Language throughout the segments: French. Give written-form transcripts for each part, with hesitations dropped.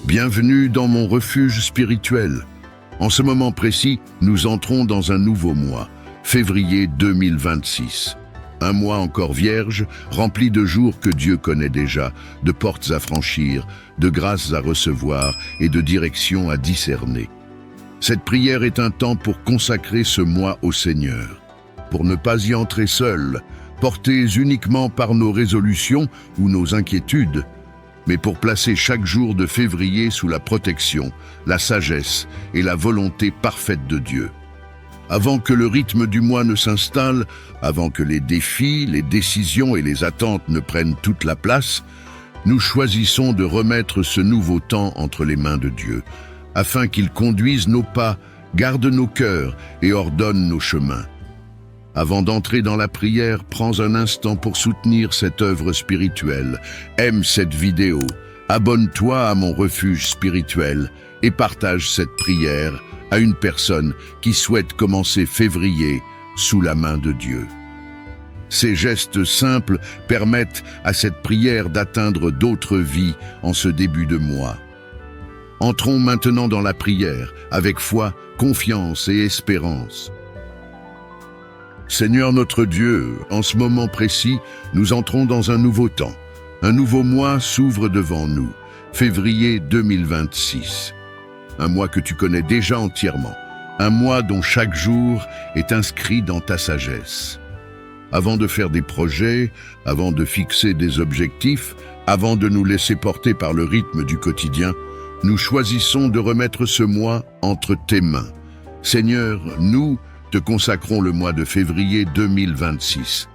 Bienvenue dans mon refuge spirituel. En ce moment précis, nous entrons dans un nouveau mois, février 2026. Un mois encore vierge, rempli de jours que Dieu connaît déjà, de portes à franchir, de grâces à recevoir et de directions à discerner. Cette prière est un temps pour consacrer ce mois au Seigneur, pour ne pas y entrer seul, portés uniquement par nos résolutions ou nos inquiétudes, mais pour placer chaque jour de février sous la protection, la sagesse et la volonté parfaite de Dieu. Avant que le rythme du mois ne s'installe, avant que les défis, les décisions et les attentes ne prennent toute la place, nous choisissons de remettre ce nouveau temps entre les mains de Dieu, afin qu'il conduise nos pas, garde nos cœurs et ordonne nos chemins. Avant d'entrer dans la prière, prends un instant pour soutenir cette œuvre spirituelle. Aime cette vidéo, abonne-toi à mon refuge spirituel et partage cette prière à une personne qui souhaite commencer février sous la main de Dieu. Ces gestes simples permettent à cette prière d'atteindre d'autres vies en ce début de mois. Entrons maintenant dans la prière avec foi, confiance et espérance. Seigneur notre Dieu, en ce moment précis, nous entrons dans un nouveau temps. Un nouveau mois s'ouvre devant nous, février 2026. Un mois que tu connais déjà entièrement, un mois dont chaque jour est inscrit dans ta sagesse. Avant de faire des projets, avant de fixer des objectifs, avant de nous laisser porter par le rythme du quotidien, nous choisissons de remettre ce mois entre tes mains. Seigneur, nous te consacrons le mois de février 2026.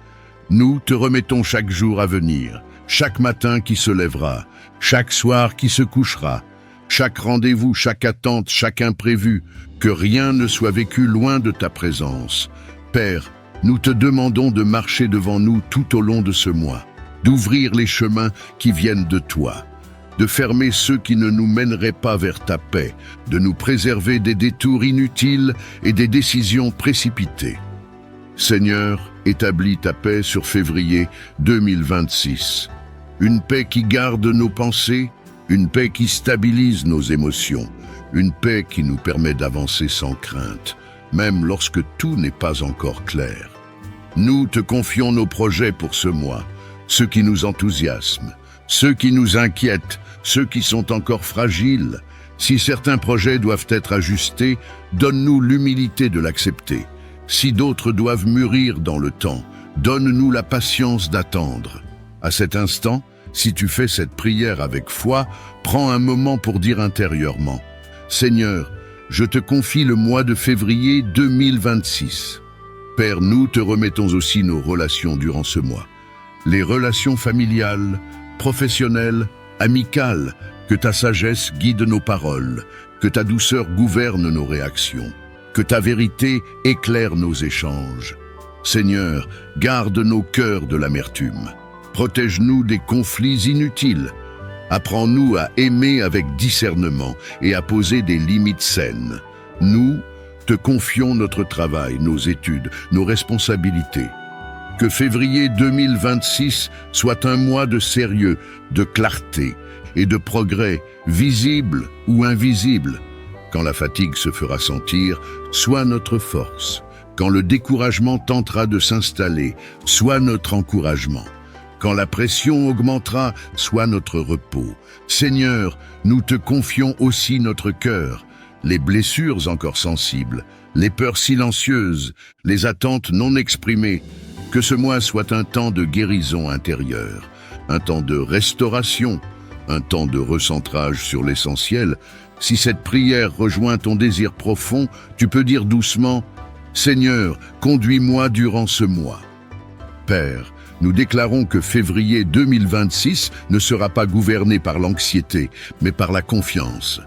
Nous te remettons chaque jour à venir, chaque matin qui se lèvera, chaque soir qui se couchera, chaque rendez-vous, chaque attente, chaque imprévu, que rien ne soit vécu loin de ta présence. Père, nous te demandons de marcher devant nous tout au long de ce mois, d'ouvrir les chemins qui viennent de toi, de fermer ceux qui ne nous mèneraient pas vers ta paix, de nous préserver des détours inutiles et des décisions précipitées. Seigneur, établis ta paix sur février 2026. Une paix qui garde nos pensées, une paix qui stabilise nos émotions, une paix qui nous permet d'avancer sans crainte, même lorsque tout n'est pas encore clair. Nous te confions nos projets pour ce mois, ceux qui nous enthousiasment, ceux qui nous inquiètent, ceux qui sont encore fragiles. Si certains projets doivent être ajustés, donne-nous l'humilité de l'accepter. Si d'autres doivent mûrir dans le temps, donne-nous la patience d'attendre. À cet instant, si tu fais cette prière avec foi, prends un moment pour dire intérieurement: Seigneur, je te confie le mois de février 2026. Père, nous te remettons aussi nos relations durant ce mois. Les relations familiales, professionnelles, amicales, que ta sagesse guide nos paroles, que ta douceur gouverne nos réactions, que ta vérité éclaire nos échanges. Seigneur, garde nos cœurs de l'amertume. Protège-nous des conflits inutiles. Apprends-nous à aimer avec discernement et à poser des limites saines. Nous te confions notre travail, nos études, nos responsabilités. Que février 2026 soit un mois de sérieux, de clarté et de progrès, visible ou invisible. Quand la fatigue se fera sentir, sois notre force. Quand le découragement tentera de s'installer, sois notre encouragement. Quand la pression augmentera, sois notre repos. Seigneur, nous te confions aussi notre cœur, les blessures encore sensibles, les peurs silencieuses, les attentes non exprimées. Que ce mois soit un temps de guérison intérieure, un temps de restauration, un temps de recentrage sur l'essentiel. Si cette prière rejoint ton désir profond, tu peux dire doucement: Seigneur, conduis-moi durant ce mois. Père, nous déclarons que février 2026 ne sera pas gouverné par l'anxiété, mais par la confiance.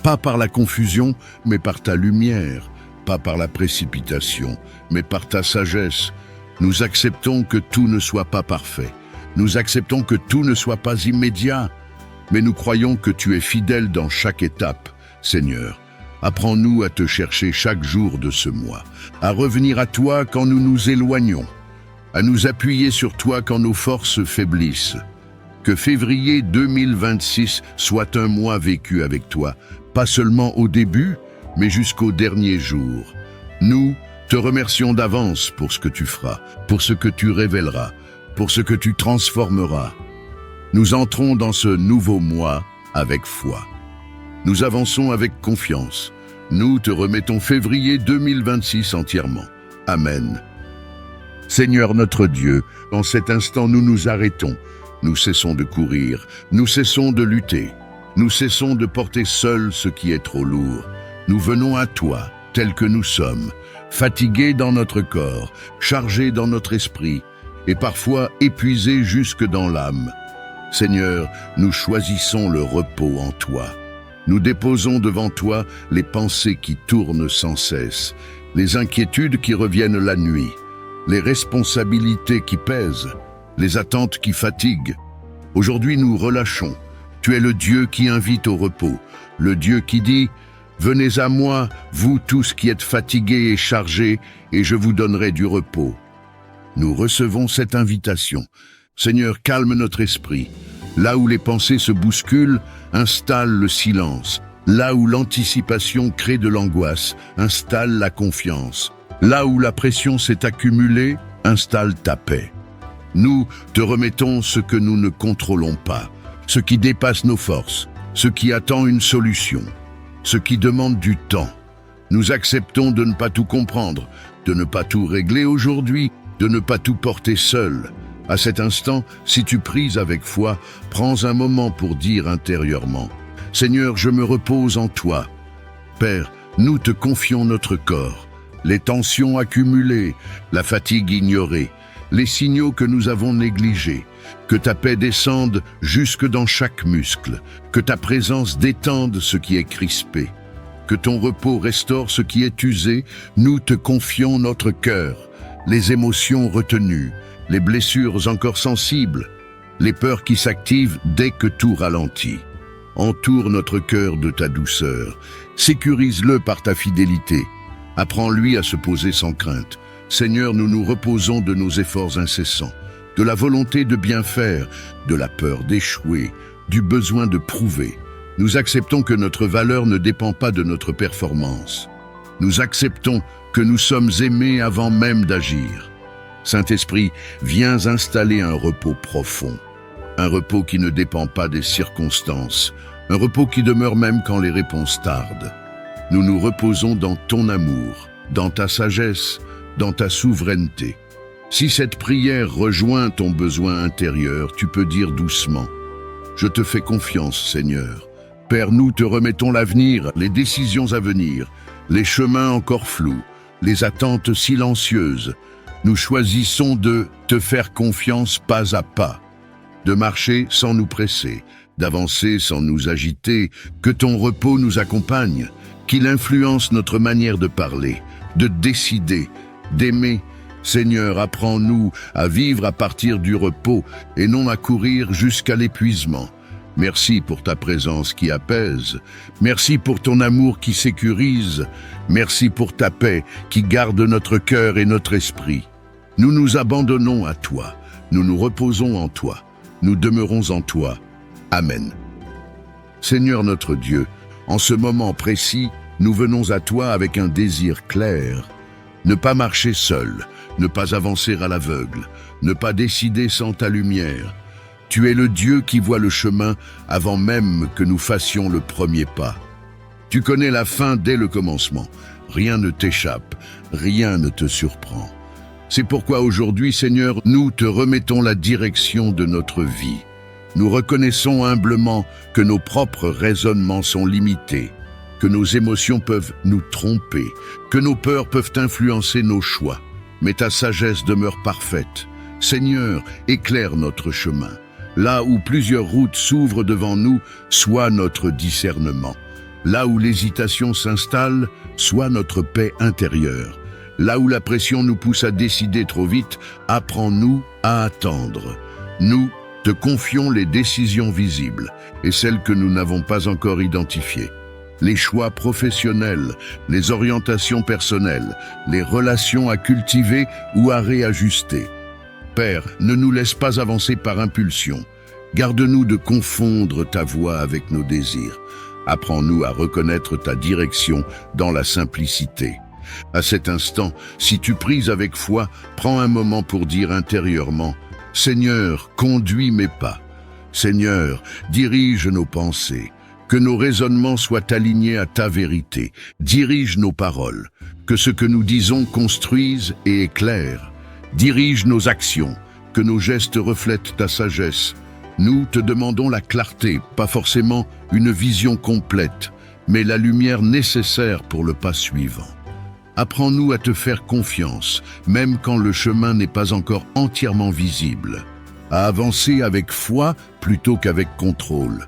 Pas par la confusion, mais par ta lumière. Pas par la précipitation, mais par ta sagesse. Nous acceptons que tout ne soit pas parfait. Nous acceptons que tout ne soit pas immédiat. Mais nous croyons que tu es fidèle dans chaque étape. Seigneur, apprends-nous à te chercher chaque jour de ce mois, à revenir à toi quand nous nous éloignons, à nous appuyer sur toi quand nos forces faiblissent. Que février 2026 soit un mois vécu avec toi, pas seulement au début, mais jusqu'au dernier jour. Nous te remercions d'avance pour ce que tu feras, pour ce que tu révéleras, pour ce que tu transformeras. Nous entrons dans ce nouveau mois avec foi. Nous avançons avec confiance. Nous te remettons février 2026 entièrement. Amen. Seigneur notre Dieu, en cet instant nous nous arrêtons. Nous cessons de courir, nous cessons de lutter. Nous cessons de porter seuls ce qui est trop lourd. Nous venons à toi, tels que nous sommes, fatigués dans notre corps, chargés dans notre esprit, et parfois épuisés jusque dans l'âme. Seigneur, nous choisissons le repos en toi. Nous déposons devant toi les pensées qui tournent sans cesse, les inquiétudes qui reviennent la nuit, les responsabilités qui pèsent, les attentes qui fatiguent. Aujourd'hui, nous relâchons. Tu es le Dieu qui invite au repos, le Dieu qui dit « Venez à moi, vous tous qui êtes fatigués et chargés, et je vous donnerai du repos. » Nous recevons cette invitation. Seigneur, calme notre esprit. Là où les pensées se bousculent, installe le silence. Là où l'anticipation crée de l'angoisse, installe la confiance. Là où la pression s'est accumulée, installe ta paix. Nous te remettons ce que nous ne contrôlons pas, ce qui dépasse nos forces, ce qui attend une solution, ce qui demande du temps. Nous acceptons de ne pas tout comprendre, de ne pas tout régler aujourd'hui, de ne pas tout porter seul. À cet instant, si tu pries avec foi, prends un moment pour dire intérieurement « Seigneur, je me repose en toi. » Père, nous te confions notre corps, les tensions accumulées, la fatigue ignorée, les signaux que nous avons négligés. Que ta paix descende jusque dans chaque muscle, que ta présence détende ce qui est crispé, que ton repos restaure ce qui est usé. Nous te confions notre cœur, les émotions retenues, les blessures encore sensibles, les peurs qui s'activent dès que tout ralentit. Entoure notre cœur de ta douceur, sécurise-le par ta fidélité, apprends-lui à se poser sans crainte. Seigneur, nous nous reposons de nos efforts incessants, de la volonté de bien faire, de la peur d'échouer, du besoin de prouver. Nous acceptons que notre valeur ne dépend pas de notre performance. Nous acceptons que nous sommes aimés avant même d'agir. Saint-Esprit, viens installer un repos profond, un repos qui ne dépend pas des circonstances, un repos qui demeure même quand les réponses tardent. Nous nous reposons dans ton amour, dans ta sagesse, dans ta souveraineté. Si cette prière rejoint ton besoin intérieur, tu peux dire doucement « Je te fais confiance, Seigneur. Père, nous te remettons l'avenir, les décisions à venir, les chemins encore flous, les attentes silencieuses. Nous choisissons de te faire confiance pas à pas, de marcher sans nous presser, d'avancer sans nous agiter, que ton repos nous accompagne, qu'il influence notre manière de parler, de décider, d'aimer. Seigneur, apprends-nous à vivre à partir du repos et non à courir jusqu'à l'épuisement. Merci pour ta présence qui apaise. Merci pour ton amour qui sécurise. Merci pour ta paix qui garde notre cœur et notre esprit. Nous nous abandonnons à toi. Nous nous reposons en toi. Nous demeurons en toi. Amen. Seigneur notre Dieu, en ce moment précis, nous venons à toi avec un désir clair. Ne pas marcher seul, ne pas avancer à l'aveugle, ne pas décider sans ta lumière. Tu es le Dieu qui voit le chemin avant même que nous fassions le premier pas. Tu connais la fin dès le commencement. Rien ne t'échappe, rien ne te surprend. C'est pourquoi aujourd'hui, Seigneur, nous te remettons la direction de notre vie. Nous reconnaissons humblement que nos propres raisonnements sont limités, que nos émotions peuvent nous tromper, que nos peurs peuvent influencer nos choix. Mais ta sagesse demeure parfaite. Seigneur, éclaire notre chemin. Là où plusieurs routes s'ouvrent devant nous, sois notre discernement. Là où l'hésitation s'installe, sois notre paix intérieure. Là où la pression nous pousse à décider trop vite, apprends-nous à attendre. Nous te confions les décisions visibles et celles que nous n'avons pas encore identifiées. Les choix professionnels, les orientations personnelles, les relations à cultiver ou à réajuster. Père, ne nous laisse pas avancer par impulsion. Garde-nous de confondre ta voix avec nos désirs. Apprends-nous à reconnaître ta direction dans la simplicité. À cet instant, si tu pries avec foi, prends un moment pour dire intérieurement « Seigneur, conduis mes pas. Seigneur, dirige nos pensées. Que nos raisonnements soient alignés à ta vérité. Dirige nos paroles. Que ce que nous disons construise et éclaire. Dirige nos actions. Que nos gestes reflètent ta sagesse. Nous te demandons la clarté, pas forcément une vision complète, mais la lumière nécessaire pour le pas suivant. Apprends-nous à te faire confiance, même quand le chemin n'est pas encore entièrement visible, à avancer avec foi plutôt qu'avec contrôle,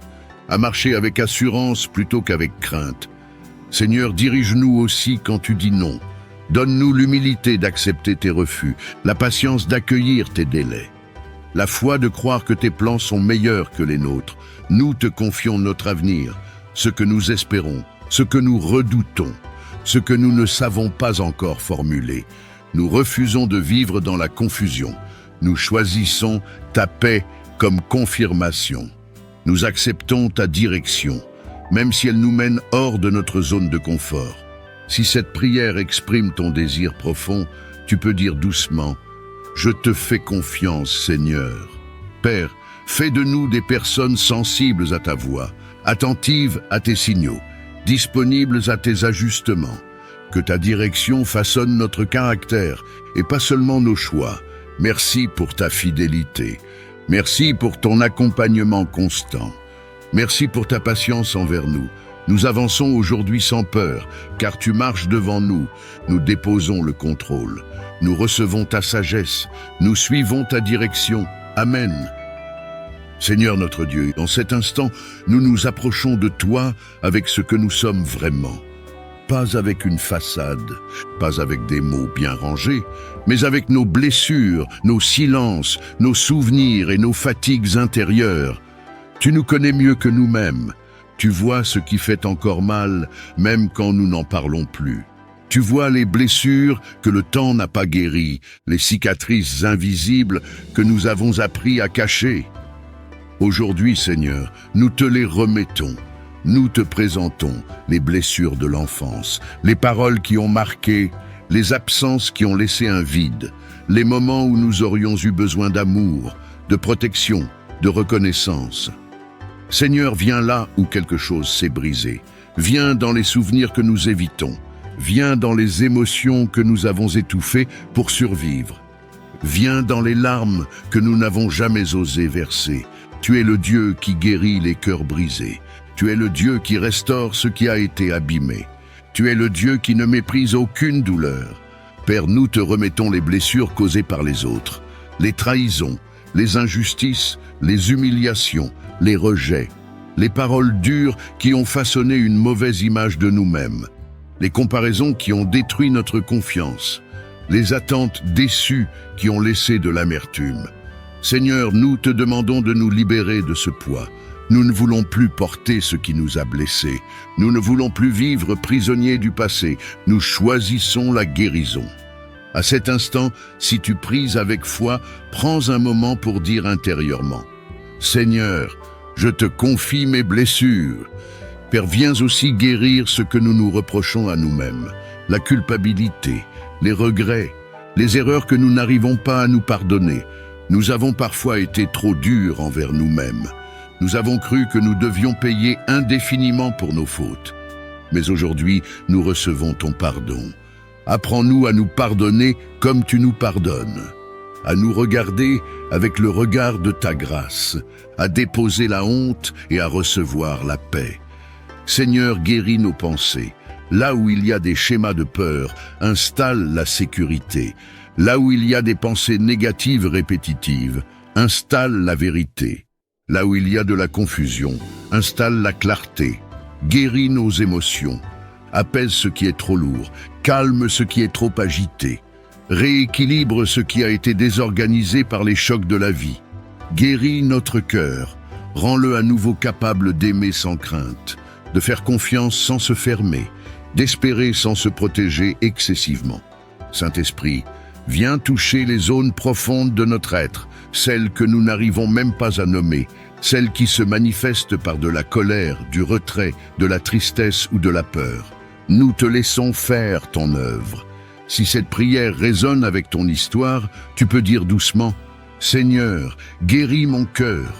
à marcher avec assurance plutôt qu'avec crainte. Seigneur, dirige-nous aussi quand tu dis non. Donne-nous l'humilité d'accepter tes refus, la patience d'accueillir tes délais. La foi de croire que tes plans sont meilleurs que les nôtres. Nous te confions notre avenir, ce que nous espérons, ce que nous redoutons, ce que nous ne savons pas encore formuler. Nous refusons de vivre dans la confusion. Nous choisissons ta paix comme confirmation. Nous acceptons ta direction, même si elle nous mène hors de notre zone de confort. Si cette prière exprime ton désir profond, tu peux dire doucement « Je te fais confiance, Seigneur. Père, fais de nous des personnes sensibles à ta voix, attentives à tes signaux, disponibles à tes ajustements. Que ta direction façonne notre caractère et pas seulement nos choix. Merci pour ta fidélité. Merci pour ton accompagnement constant. Merci pour ta patience envers nous. Nous avançons aujourd'hui sans peur, car tu marches devant nous. Nous déposons le contrôle. Nous recevons ta sagesse. Nous suivons ta direction. Amen. Seigneur notre Dieu, en cet instant, nous nous approchons de toi avec ce que nous sommes vraiment. Pas avec une façade, pas avec des mots bien rangés, mais avec nos blessures, nos silences, nos souvenirs et nos fatigues intérieures. Tu nous connais mieux que nous-mêmes. Tu vois ce qui fait encore mal, même quand nous n'en parlons plus. Tu vois les blessures que le temps n'a pas guéries, les cicatrices invisibles que nous avons appris à cacher. Aujourd'hui, Seigneur, nous te les remettons. Nous te présentons les blessures de l'enfance, les paroles qui ont marqué, les absences qui ont laissé un vide, les moments où nous aurions eu besoin d'amour, de protection, de reconnaissance. Seigneur, viens là où quelque chose s'est brisé. Viens dans les souvenirs que nous évitons. Viens dans les émotions que nous avons étouffées pour survivre. Viens dans les larmes que nous n'avons jamais osé verser. Tu es le Dieu qui guérit les cœurs brisés. Tu es le Dieu qui restaure ce qui a été abîmé. Tu es le Dieu qui ne méprise aucune douleur. Père, nous te remettons les blessures causées par les autres, les trahisons, les injustices, les humiliations, les rejets, les paroles dures qui ont façonné une mauvaise image de nous-mêmes, les comparaisons qui ont détruit notre confiance, les attentes déçues qui ont laissé de l'amertume. Seigneur, nous te demandons de nous libérer de ce poids. Nous ne voulons plus porter ce qui nous a blessés. Nous ne voulons plus vivre prisonniers du passé. Nous choisissons la guérison. À cet instant, si tu pries avec foi, prends un moment pour dire intérieurement « Seigneur, je te confie mes blessures. Père, viens aussi guérir ce que nous nous reprochons à nous-mêmes, la culpabilité, les regrets, les erreurs que nous n'arrivons pas à nous pardonner. Nous avons parfois été trop durs envers nous-mêmes. Nous avons cru que nous devions payer indéfiniment pour nos fautes. Mais aujourd'hui, nous recevons ton pardon. Apprends-nous à nous pardonner comme tu nous pardonnes, à nous regarder avec le regard de ta grâce, à déposer la honte et à recevoir la paix. Seigneur, guéris nos pensées. Là où il y a des schémas de peur, installe la sécurité. Là où il y a des pensées négatives répétitives, installe la vérité. Là où il y a de la confusion, installe la clarté. Guéris nos émotions. Apaise ce qui est trop lourd. Calme ce qui est trop agité. Rééquilibre ce qui a été désorganisé par les chocs de la vie. Guéris notre cœur. Rends-le à nouveau capable d'aimer sans crainte, de faire confiance sans se fermer, d'espérer sans se protéger excessivement. Saint-Esprit, viens toucher les zones profondes de notre être, celles que nous n'arrivons même pas à nommer, celle qui se manifeste par de la colère, du retrait, de la tristesse ou de la peur. Nous te laissons faire ton œuvre. Si cette prière résonne avec ton histoire, tu peux dire doucement « Seigneur, guéris mon cœur ».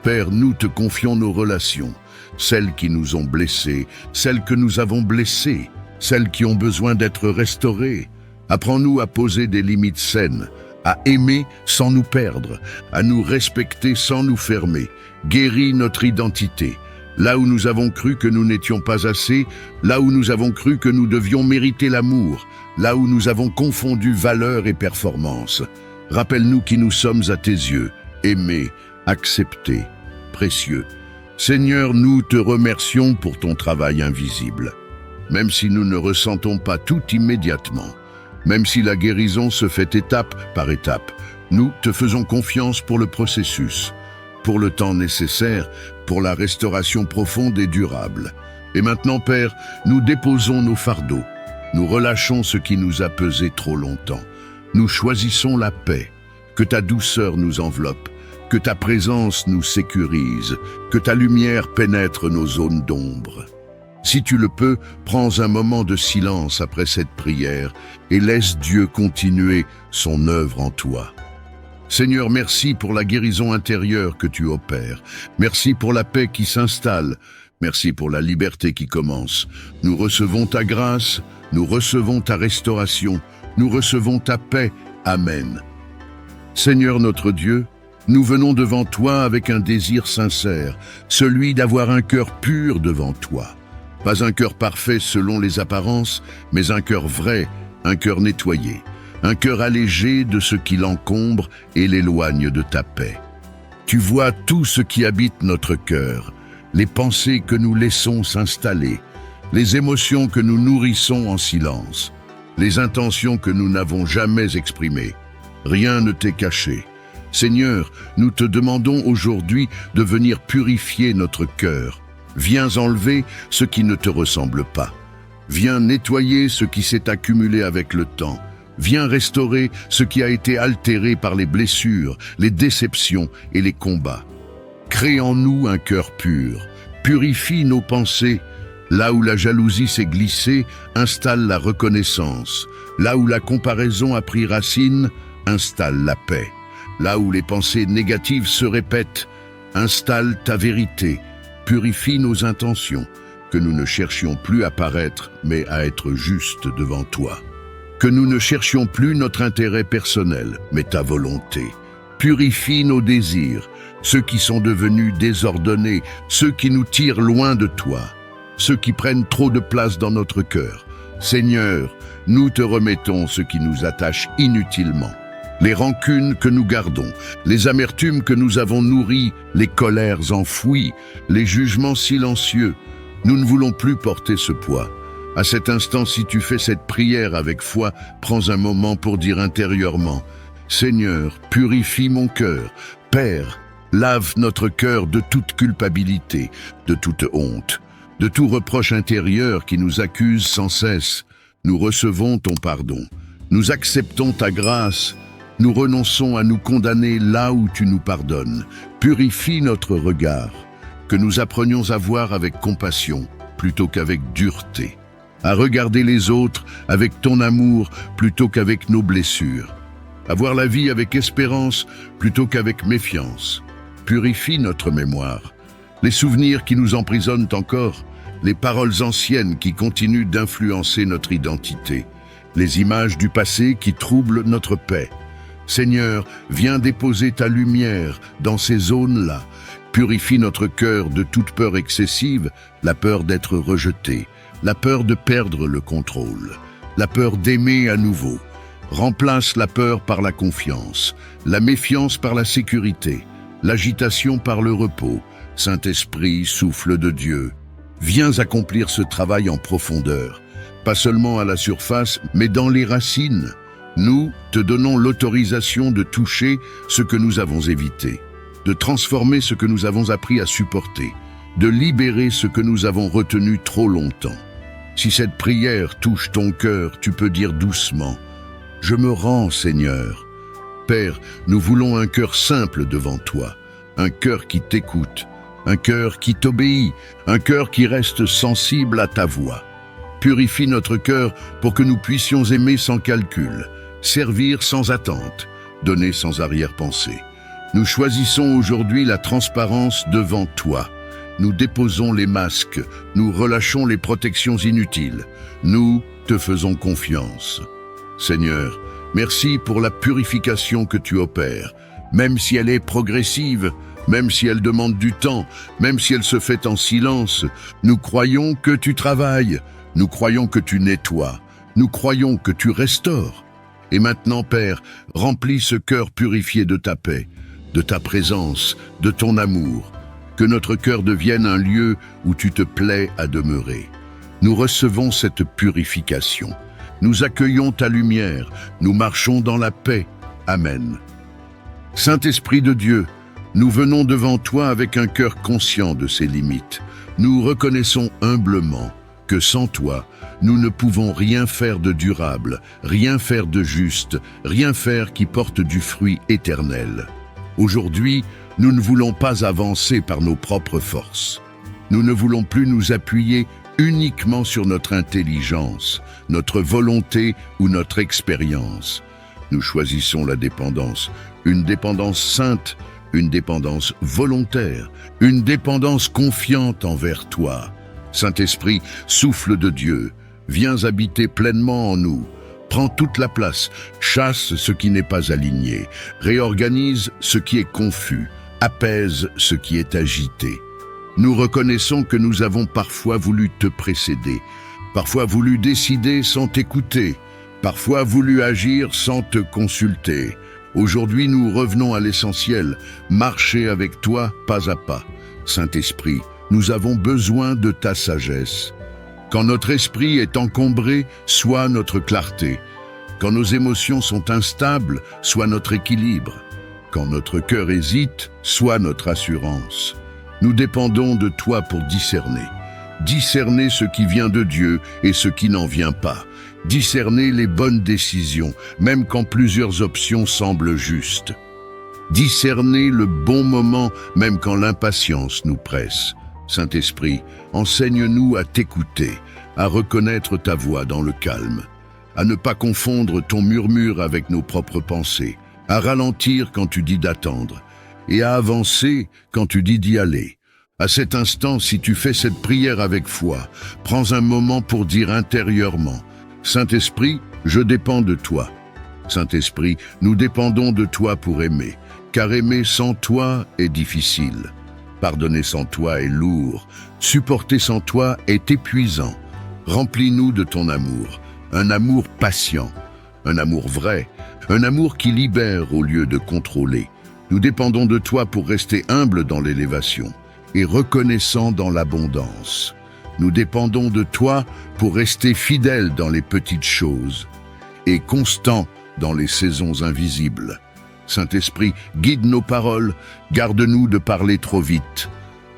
Père, nous te confions nos relations, celles qui nous ont blessés, celles que nous avons blessées, celles qui ont besoin d'être restaurées. Apprends-nous à poser des limites saines, à aimer sans nous perdre, à nous respecter sans nous fermer. Guéris notre identité. Là où nous avons cru que nous n'étions pas assez, là où nous avons cru que nous devions mériter l'amour, là où nous avons confondu valeur et performance. Rappelle-nous qui nous sommes à tes yeux, aimés, acceptés, précieux. Seigneur, nous te remercions pour ton travail invisible. Même si nous ne ressentons pas tout immédiatement, même si la guérison se fait étape par étape, nous te faisons confiance pour le processus, pour le temps nécessaire, pour la restauration profonde et durable. Et maintenant, Père, nous déposons nos fardeaux, nous relâchons ce qui nous a pesé trop longtemps. Nous choisissons la paix, que ta douceur nous enveloppe, que ta présence nous sécurise, que ta lumière pénètre nos zones d'ombre. Si tu le peux, prends un moment de silence après cette prière et laisse Dieu continuer son œuvre en toi. Seigneur, merci pour la guérison intérieure que tu opères. Merci pour la paix qui s'installe. Merci pour la liberté qui commence. Nous recevons ta grâce, nous recevons ta restauration, nous recevons ta paix. Amen. Seigneur notre Dieu, nous venons devant toi avec un désir sincère, celui d'avoir un cœur pur devant toi. Pas un cœur parfait selon les apparences, mais un cœur vrai, un cœur nettoyé, un cœur allégé de ce qui l'encombre et l'éloigne de ta paix. Tu vois tout ce qui habite notre cœur, les pensées que nous laissons s'installer, les émotions que nous nourrissons en silence, les intentions que nous n'avons jamais exprimées. Rien ne t'est caché. Seigneur, nous te demandons aujourd'hui de venir purifier notre cœur. Viens enlever ce qui ne te ressemble pas. Viens nettoyer ce qui s'est accumulé avec le temps. Viens restaurer ce qui a été altéré par les blessures, les déceptions et les combats. Crée en nous un cœur pur. Purifie nos pensées. Là où la jalousie s'est glissée, installe la reconnaissance. Là où la comparaison a pris racine, installe la paix. Là où les pensées négatives se répètent, installe ta vérité. Purifie nos intentions, que nous ne cherchions plus à paraître, mais à être justes devant toi. Que nous ne cherchions plus notre intérêt personnel, mais ta volonté. Purifie nos désirs, ceux qui sont devenus désordonnés, ceux qui nous tirent loin de toi, ceux qui prennent trop de place dans notre cœur. Seigneur, nous te remettons ce qui nous attache inutilement. Les rancunes que nous gardons, les amertumes que nous avons nourries, les colères enfouies, les jugements silencieux. Nous ne voulons plus porter ce poids. À cet instant, si tu fais cette prière avec foi, prends un moment pour dire intérieurement « Seigneur, purifie mon cœur. Père, lave notre cœur de toute culpabilité, de toute honte, de tout reproche intérieur qui nous accuse sans cesse. Nous recevons ton pardon. Nous acceptons ta grâce. Nous renonçons à nous condamner là où tu nous pardonnes. Purifie notre regard, que nous apprenions à voir avec compassion plutôt qu'avec dureté, à regarder les autres avec ton amour plutôt qu'avec nos blessures, à voir la vie avec espérance plutôt qu'avec méfiance. Purifie notre mémoire, les souvenirs qui nous emprisonnent encore, les paroles anciennes qui continuent d'influencer notre identité, les images du passé qui troublent notre paix. Seigneur, viens déposer ta lumière dans ces zones-là. Purifie notre cœur de toute peur excessive, la peur d'être rejeté, la peur de perdre le contrôle, la peur d'aimer à nouveau. Remplace la peur par la confiance, la méfiance par la sécurité, l'agitation par le repos. Saint-Esprit, souffle de Dieu, viens accomplir ce travail en profondeur, pas seulement à la surface, mais dans les racines. Nous te donnons l'autorisation de toucher ce que nous avons évité, de transformer ce que nous avons appris à supporter, de libérer ce que nous avons retenu trop longtemps. Si cette prière touche ton cœur, tu peux dire doucement « Je me rends, Seigneur ». Père, nous voulons un cœur simple devant toi, un cœur qui t'écoute, un cœur qui t'obéit, un cœur qui reste sensible à ta voix. Purifie notre cœur pour que nous puissions aimer sans calcul, servir sans attente, donner sans arrière-pensée. Nous choisissons aujourd'hui la transparence devant toi. Nous déposons les masques, nous relâchons les protections inutiles. Nous te faisons confiance. Seigneur, merci pour la purification que tu opères, même si elle est progressive, même si elle demande du temps, même si elle se fait en silence. Nous croyons que tu travailles, nous croyons que tu nettoies, nous croyons que tu restaures. Et maintenant, Père, remplis ce cœur purifié de ta paix, de ta présence, de ton amour. Que notre cœur devienne un lieu où tu te plais à demeurer. Nous recevons cette purification. Nous accueillons ta lumière. Nous marchons dans la paix. Amen. Saint-Esprit de Dieu, nous venons devant toi avec un cœur conscient de ses limites. Nous reconnaissons humblement que sans toi, nous ne pouvons rien faire de durable, rien faire de juste, rien faire qui porte du fruit éternel. Aujourd'hui, nous ne voulons pas avancer par nos propres forces. Nous ne voulons plus nous appuyer uniquement sur notre intelligence, notre volonté ou notre expérience. Nous choisissons la dépendance, une dépendance sainte, une dépendance volontaire, une dépendance confiante envers toi. Saint-Esprit, souffle de Dieu, viens habiter pleinement en nous. Prends toute la place, chasse ce qui n'est pas aligné, réorganise ce qui est confus, apaise ce qui est agité. Nous reconnaissons que nous avons parfois voulu te précéder, parfois voulu décider sans t'écouter, parfois voulu agir sans te consulter. Aujourd'hui, nous revenons à l'essentiel, marcher avec toi pas à pas. Saint-Esprit, nous avons besoin de ta sagesse. Quand notre esprit est encombré, sois notre clarté. Quand nos émotions sont instables, sois notre équilibre. Quand notre cœur hésite, sois notre assurance. Nous dépendons de toi pour discerner. Discerner ce qui vient de Dieu et ce qui n'en vient pas. Discerner les bonnes décisions, même quand plusieurs options semblent justes. Discerner le bon moment, même quand l'impatience nous presse. Saint-Esprit, enseigne-nous à t'écouter, à reconnaître ta voix dans le calme, à ne pas confondre ton murmure avec nos propres pensées, à ralentir quand tu dis d'attendre, et à avancer quand tu dis d'y aller. À cet instant, si tu fais cette prière avec foi, prends un moment pour dire intérieurement, « Saint-Esprit, je dépends de toi. » Saint-Esprit, nous dépendons de toi pour aimer, car aimer sans toi est difficile. Pardonner sans toi est lourd, supporter sans toi est épuisant. Remplis-nous de ton amour, un amour patient, un amour vrai, un amour qui libère au lieu de contrôler. Nous dépendons de toi pour rester humbles dans l'élévation et reconnaissants dans l'abondance. Nous dépendons de toi pour rester fidèles dans les petites choses et constants dans les saisons invisibles. Saint-Esprit, guide nos paroles, garde-nous de parler trop vite.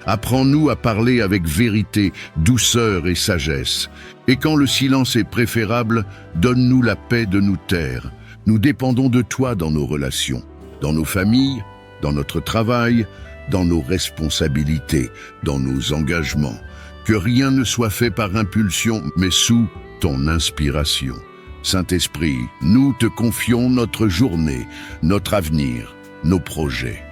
Apprends-nous à parler avec vérité, douceur et sagesse. Et quand le silence est préférable, donne-nous la paix de nous taire. Nous dépendons de toi dans nos relations, dans nos familles, dans notre travail, dans nos responsabilités, dans nos engagements. Que rien ne soit fait par impulsion, mais sous ton inspiration. Saint-Esprit, nous te confions notre journée, notre avenir, nos projets.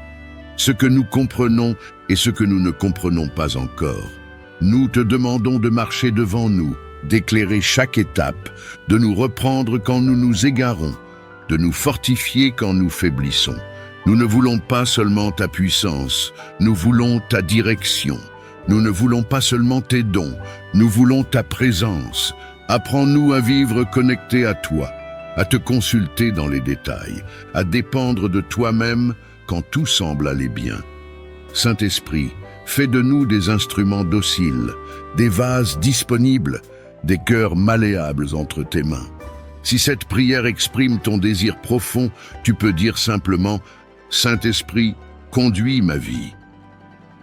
Ce que nous comprenons et ce que nous ne comprenons pas encore. Nous te demandons de marcher devant nous, d'éclairer chaque étape, de nous reprendre quand nous nous égarons, de nous fortifier quand nous faiblissons. Nous ne voulons pas seulement ta puissance, nous voulons ta direction. Nous ne voulons pas seulement tes dons, nous voulons ta présence. Apprends-nous à vivre connectés à toi, à te consulter dans les détails, à dépendre de toi-même quand tout semble aller bien. Saint-Esprit, fais de nous des instruments dociles, des vases disponibles, des cœurs malléables entre tes mains. Si cette prière exprime ton désir profond, tu peux dire simplement « Saint-Esprit, conduis ma vie ».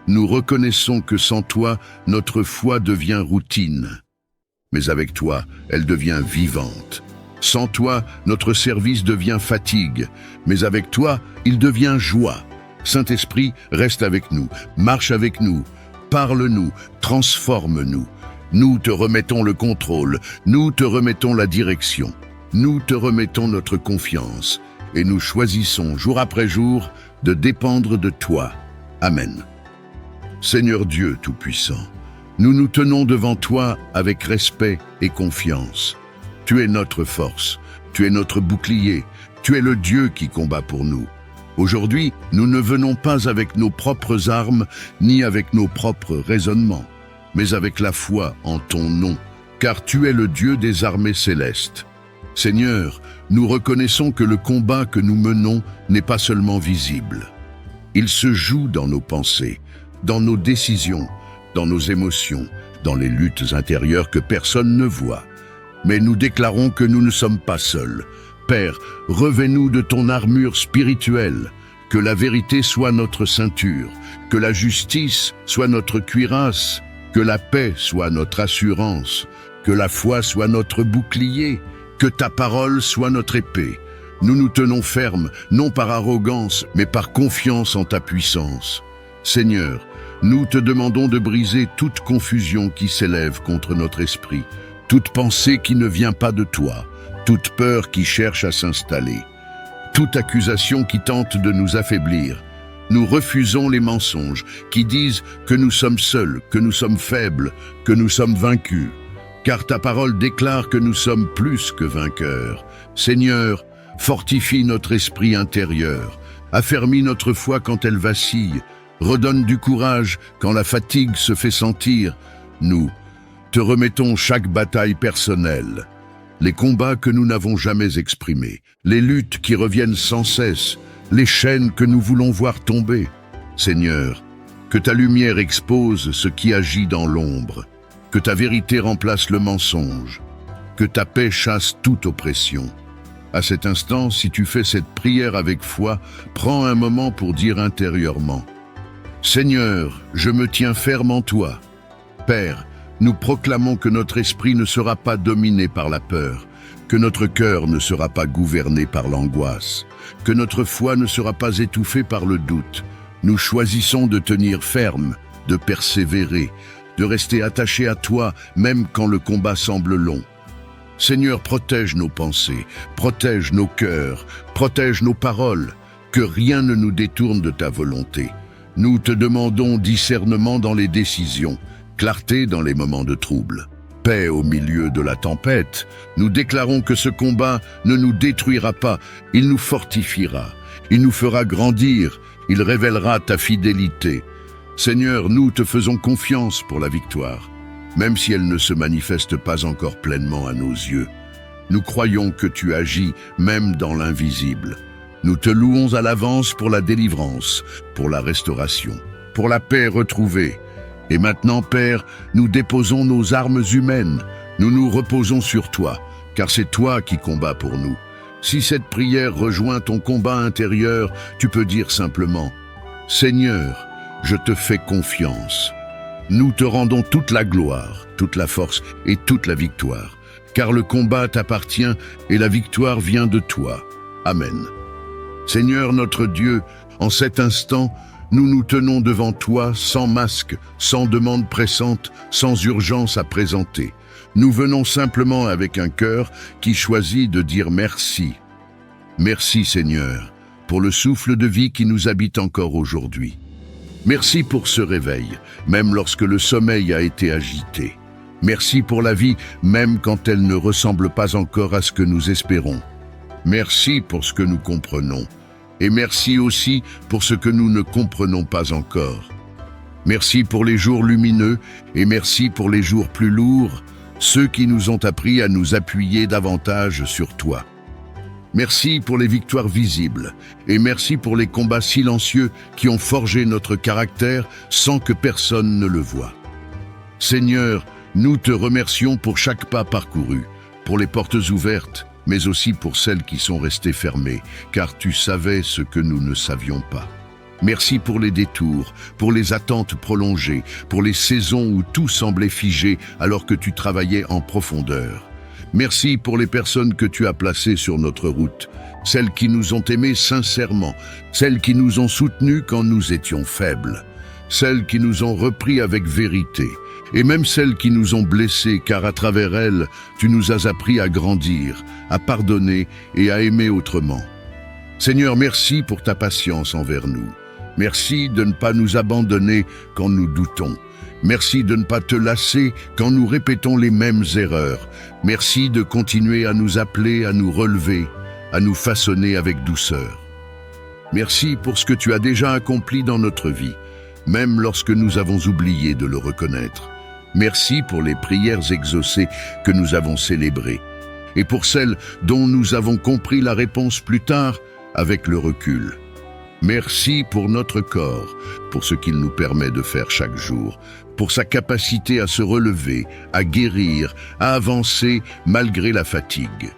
Nous reconnaissons que sans toi, notre foi devient routine. Mais avec toi, elle devient vivante. Sans toi, notre service devient fatigue. Mais avec toi, il devient joie. Saint-Esprit, reste avec nous, marche avec nous, parle-nous, transforme-nous. Nous te remettons le contrôle, nous te remettons la direction, nous te remettons notre confiance et nous choisissons jour après jour de dépendre de toi. Amen. Seigneur Dieu Tout-Puissant, nous nous tenons devant toi avec respect et confiance. Tu es notre force, tu es notre bouclier, tu es le Dieu qui combat pour nous. Aujourd'hui, nous ne venons pas avec nos propres armes, ni avec nos propres raisonnements, mais avec la foi en ton nom, car tu es le Dieu des armées célestes. Seigneur, nous reconnaissons que le combat que nous menons n'est pas seulement visible. Il se joue dans nos pensées, dans nos décisions, dans nos émotions, dans les luttes intérieures que personne ne voit. Mais nous déclarons que nous ne sommes pas seuls. Père, revêt-nous de ton armure spirituelle, que la vérité soit notre ceinture, que la justice soit notre cuirasse, que la paix soit notre assurance, que la foi soit notre bouclier, que ta parole soit notre épée. Nous nous tenons fermes, non par arrogance, mais par confiance en ta puissance. Seigneur, nous te demandons de briser toute confusion qui s'élève contre notre esprit, toute pensée qui ne vient pas de toi, toute peur qui cherche à s'installer, toute accusation qui tente de nous affaiblir. Nous refusons les mensonges qui disent que nous sommes seuls, que nous sommes faibles, que nous sommes vaincus. Car ta parole déclare que nous sommes plus que vainqueurs. Seigneur, fortifie notre esprit intérieur, affermis notre foi quand elle vacille, redonne du courage quand la fatigue se fait sentir. Nous te remettons chaque bataille personnelle, les combats que nous n'avons jamais exprimés, les luttes qui reviennent sans cesse, les chaînes que nous voulons voir tomber. Seigneur, que ta lumière expose ce qui agit dans l'ombre, que ta vérité remplace le mensonge, que ta paix chasse toute oppression. À cet instant, si tu fais cette prière avec foi, prends un moment pour dire intérieurement: Seigneur, je me tiens ferme en toi. Père, nous proclamons que notre esprit ne sera pas dominé par la peur, que notre cœur ne sera pas gouverné par l'angoisse, que notre foi ne sera pas étouffée par le doute. Nous choisissons de tenir ferme, de persévérer, de rester attachés à toi même quand le combat semble long. Seigneur, protège nos pensées, protège nos cœurs, protège nos paroles, que rien ne nous détourne de ta volonté. Nous te demandons discernement dans les décisions, clarté dans les moments de trouble, paix au milieu de la tempête. Nous déclarons que ce combat ne nous détruira pas, il nous fortifiera, il nous fera grandir, il révélera ta fidélité. Seigneur, nous te faisons confiance pour la victoire, même si elle ne se manifeste pas encore pleinement à nos yeux. Nous croyons que tu agis même dans l'invisible. Nous te louons à l'avance pour la délivrance, pour la restauration, pour la paix retrouvée. Et maintenant, Père, nous déposons nos armes humaines. Nous nous reposons sur toi, car c'est toi qui combats pour nous. Si cette prière rejoint ton combat intérieur, tu peux dire simplement: Seigneur, je te fais confiance. Nous te rendons toute la gloire, toute la force et toute la victoire, car le combat t'appartient et la victoire vient de toi. Amen. Seigneur notre Dieu, en cet instant, nous nous tenons devant toi sans masque, sans demande pressante, sans urgence à présenter. Nous venons simplement avec un cœur qui choisit de dire merci. Merci Seigneur, pour le souffle de vie qui nous habite encore aujourd'hui. Merci pour ce réveil, même lorsque le sommeil a été agité. Merci pour la vie, même quand elle ne ressemble pas encore à ce que nous espérons. Merci pour ce que nous comprenons. Et merci aussi pour ce que nous ne comprenons pas encore. Merci pour les jours lumineux et merci pour les jours plus lourds, ceux qui nous ont appris à nous appuyer davantage sur toi. Merci pour les victoires visibles et merci pour les combats silencieux qui ont forgé notre caractère sans que personne ne le voie. Seigneur, nous te remercions pour chaque pas parcouru, pour les portes ouvertes, mais aussi pour celles qui sont restées fermées, car tu savais ce que nous ne savions pas. Merci pour les détours, pour les attentes prolongées, pour les saisons où tout semblait figé alors que tu travaillais en profondeur. Merci pour les personnes que tu as placées sur notre route, celles qui nous ont aimés sincèrement, celles qui nous ont soutenus quand nous étions faibles, celles qui nous ont repris avec vérité, et même celles qui nous ont blessés, car à travers elles, tu nous as appris à grandir, à pardonner et à aimer autrement. Seigneur, merci pour ta patience envers nous. Merci de ne pas nous abandonner quand nous doutons. Merci de ne pas te lasser quand nous répétons les mêmes erreurs. Merci de continuer à nous appeler, à nous relever, à nous façonner avec douceur. Merci pour ce que tu as déjà accompli dans notre vie, même lorsque nous avons oublié de le reconnaître. Merci pour les prières exaucées que nous avons célébrées, et pour celles dont nous avons compris la réponse plus tard avec le recul. Merci pour notre corps, pour ce qu'il nous permet de faire chaque jour, pour sa capacité à se relever, à guérir, à avancer malgré la fatigue.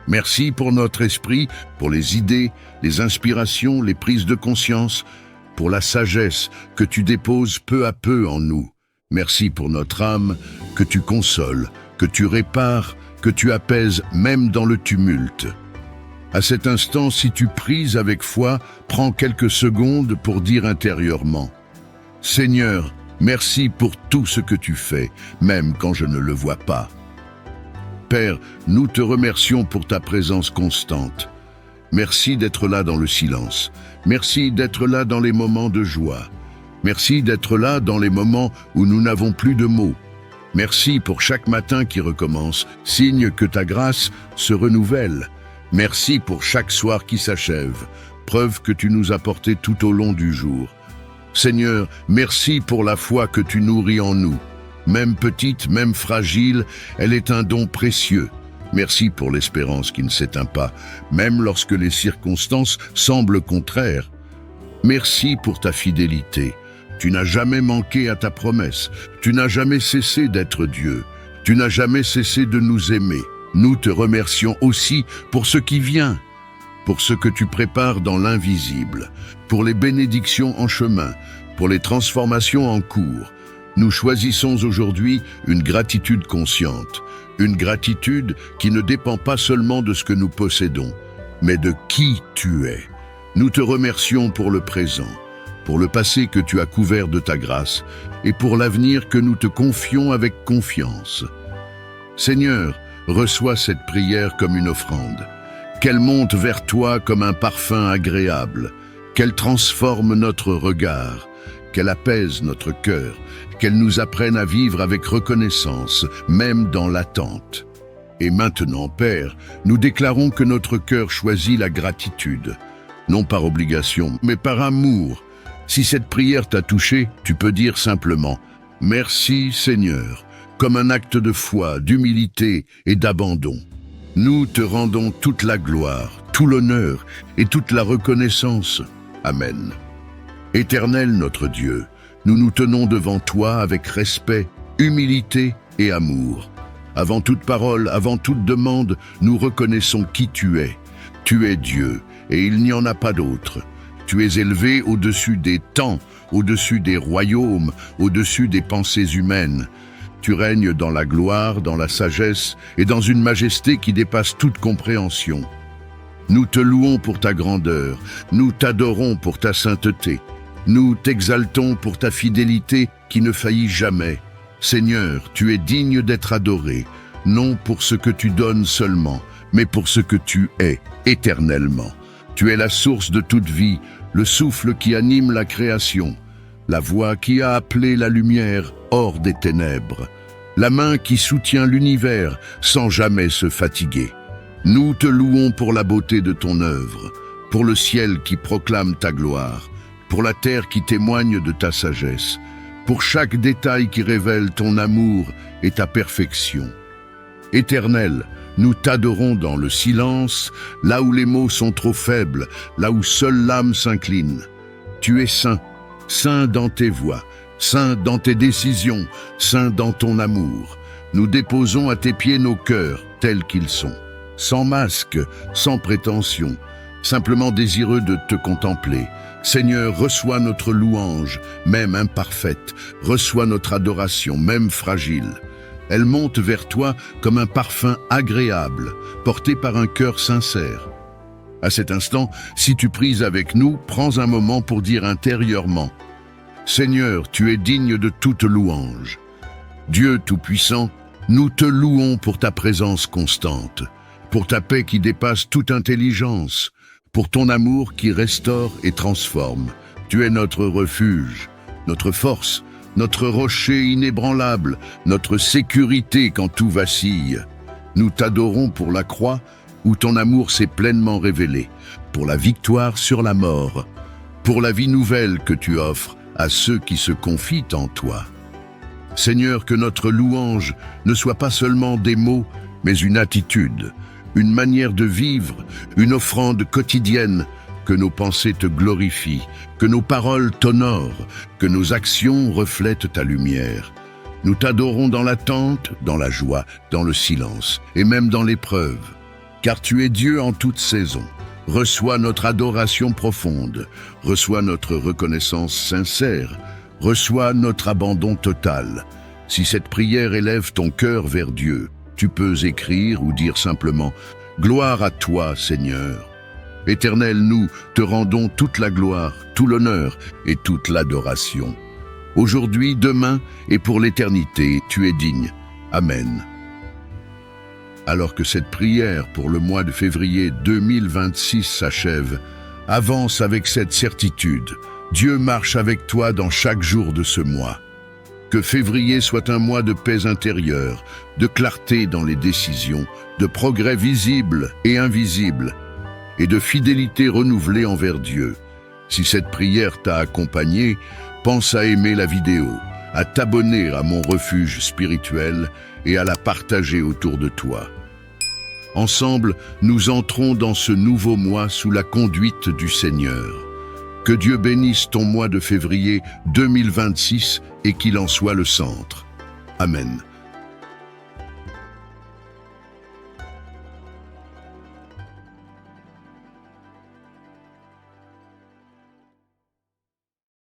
Merci pour notre esprit, pour les idées, les inspirations, les prises de conscience, pour la sagesse que tu déposes peu à peu en nous. Merci pour notre âme, que tu consoles, que tu répares, que tu apaises même dans le tumulte. À cet instant, si tu pries avec foi, prends quelques secondes pour dire intérieurement: Seigneur, merci pour tout ce que tu fais, même quand je ne le vois pas. Père, nous te remercions pour ta présence constante. Merci d'être là dans le silence. Merci d'être là dans les moments de joie. Merci d'être là dans les moments où nous n'avons plus de mots. Merci pour chaque matin qui recommence, signe que ta grâce se renouvelle. Merci pour chaque soir qui s'achève, preuve que tu nous as portés tout au long du jour. Seigneur, merci pour la foi que tu nourris en nous. Même petite, même fragile, elle est un don précieux. Merci pour l'espérance qui ne s'éteint pas, même lorsque les circonstances semblent contraires. Merci pour ta fidélité. Tu n'as jamais manqué à ta promesse. Tu n'as jamais cessé d'être Dieu. Tu n'as jamais cessé de nous aimer. Nous te remercions aussi pour ce qui vient, pour ce que tu prépares dans l'invisible, pour les bénédictions en chemin, pour les transformations en cours. Nous choisissons aujourd'hui une gratitude consciente, une gratitude qui ne dépend pas seulement de ce que nous possédons, mais de qui tu es. Nous te remercions pour le présent, pour le passé que tu as couvert de ta grâce et pour l'avenir que nous te confions avec confiance. Seigneur, reçois cette prière comme une offrande, qu'elle monte vers toi comme un parfum agréable, qu'elle transforme notre regard, qu'elle apaise notre cœur, qu'elle nous apprenne à vivre avec reconnaissance, même dans l'attente. Et maintenant, Père, nous déclarons que notre cœur choisit la gratitude, non par obligation, mais par amour. Si cette prière t'a touché, tu peux dire simplement « Merci Seigneur », comme un acte de foi, d'humilité et d'abandon. Nous te rendons toute la gloire, tout l'honneur et toute la reconnaissance. Amen. Éternel notre Dieu, nous nous tenons devant toi avec respect, humilité et amour. Avant toute parole, avant toute demande, nous reconnaissons qui tu es. Tu es Dieu, et il n'y en a pas d'autre. Tu es élevé au-dessus des temps, au-dessus des royaumes, au-dessus des pensées humaines. Tu règnes dans la gloire, dans la sagesse et dans une majesté qui dépasse toute compréhension. Nous te louons pour ta grandeur, nous t'adorons pour ta sainteté, nous t'exaltons pour ta fidélité qui ne faillit jamais. Seigneur, tu es digne d'être adoré, non pour ce que tu donnes seulement, mais pour ce que tu es éternellement. Tu es la source de toute vie, le souffle qui anime la création, la voix qui a appelé la lumière hors des ténèbres, la main qui soutient l'univers sans jamais se fatiguer. Nous te louons pour la beauté de ton œuvre, pour le ciel qui proclame ta gloire, pour la terre qui témoigne de ta sagesse, pour chaque détail qui révèle ton amour et ta perfection. Éternel, nous t'adorons dans le silence, là où les mots sont trop faibles, là où seule l'âme s'incline. Tu es saint, saint dans tes voies, saint dans tes décisions, saint dans ton amour. Nous déposons à tes pieds nos cœurs tels qu'ils sont, sans masque, sans prétention, simplement désireux de te contempler. Seigneur, reçois notre louange, même imparfaite, reçois notre adoration, même fragile. Elle monte vers toi comme un parfum agréable, porté par un cœur sincère. À cet instant, si tu pries avec nous, prends un moment pour dire intérieurement: Seigneur, tu es digne de toute louange. Dieu Tout-Puissant, nous te louons pour ta présence constante, pour ta paix qui dépasse toute intelligence, pour ton amour qui restaure et transforme. Tu es notre refuge, notre force, notre rocher inébranlable, notre sécurité quand tout vacille. Nous t'adorons pour la croix où ton amour s'est pleinement révélé, pour la victoire sur la mort, pour la vie nouvelle que tu offres à ceux qui se confient en toi. Seigneur, que notre louange ne soit pas seulement des mots, mais une attitude, une manière de vivre, une offrande quotidienne, que nos pensées te glorifient, que nos paroles t'honorent, que nos actions reflètent ta lumière. Nous t'adorons dans l'attente, dans la joie, dans le silence et même dans l'épreuve. Car tu es Dieu en toute saison. Reçois notre adoration profonde, reçois notre reconnaissance sincère, reçois notre abandon total. Si cette prière élève ton cœur vers Dieu, tu peux écrire ou dire simplement « Gloire à toi, Seigneur ». Éternel, nous te rendons toute la gloire, tout l'honneur et toute l'adoration. Aujourd'hui, demain et pour l'éternité, tu es digne. Amen. Alors que cette prière pour le mois de février 2026 s'achève, avance avec cette certitude: Dieu marche avec toi dans chaque jour de ce mois. Que février soit un mois de paix intérieure, de clarté dans les décisions, de progrès visibles et invisibles, et de fidélité renouvelée envers Dieu. Si cette prière t'a accompagné, pense à aimer la vidéo, à t'abonner à mon refuge spirituel et à la partager autour de toi. Ensemble, nous entrons dans ce nouveau mois sous la conduite du Seigneur. Que Dieu bénisse ton mois de février 2026 et qu'il en soit le centre. Amen.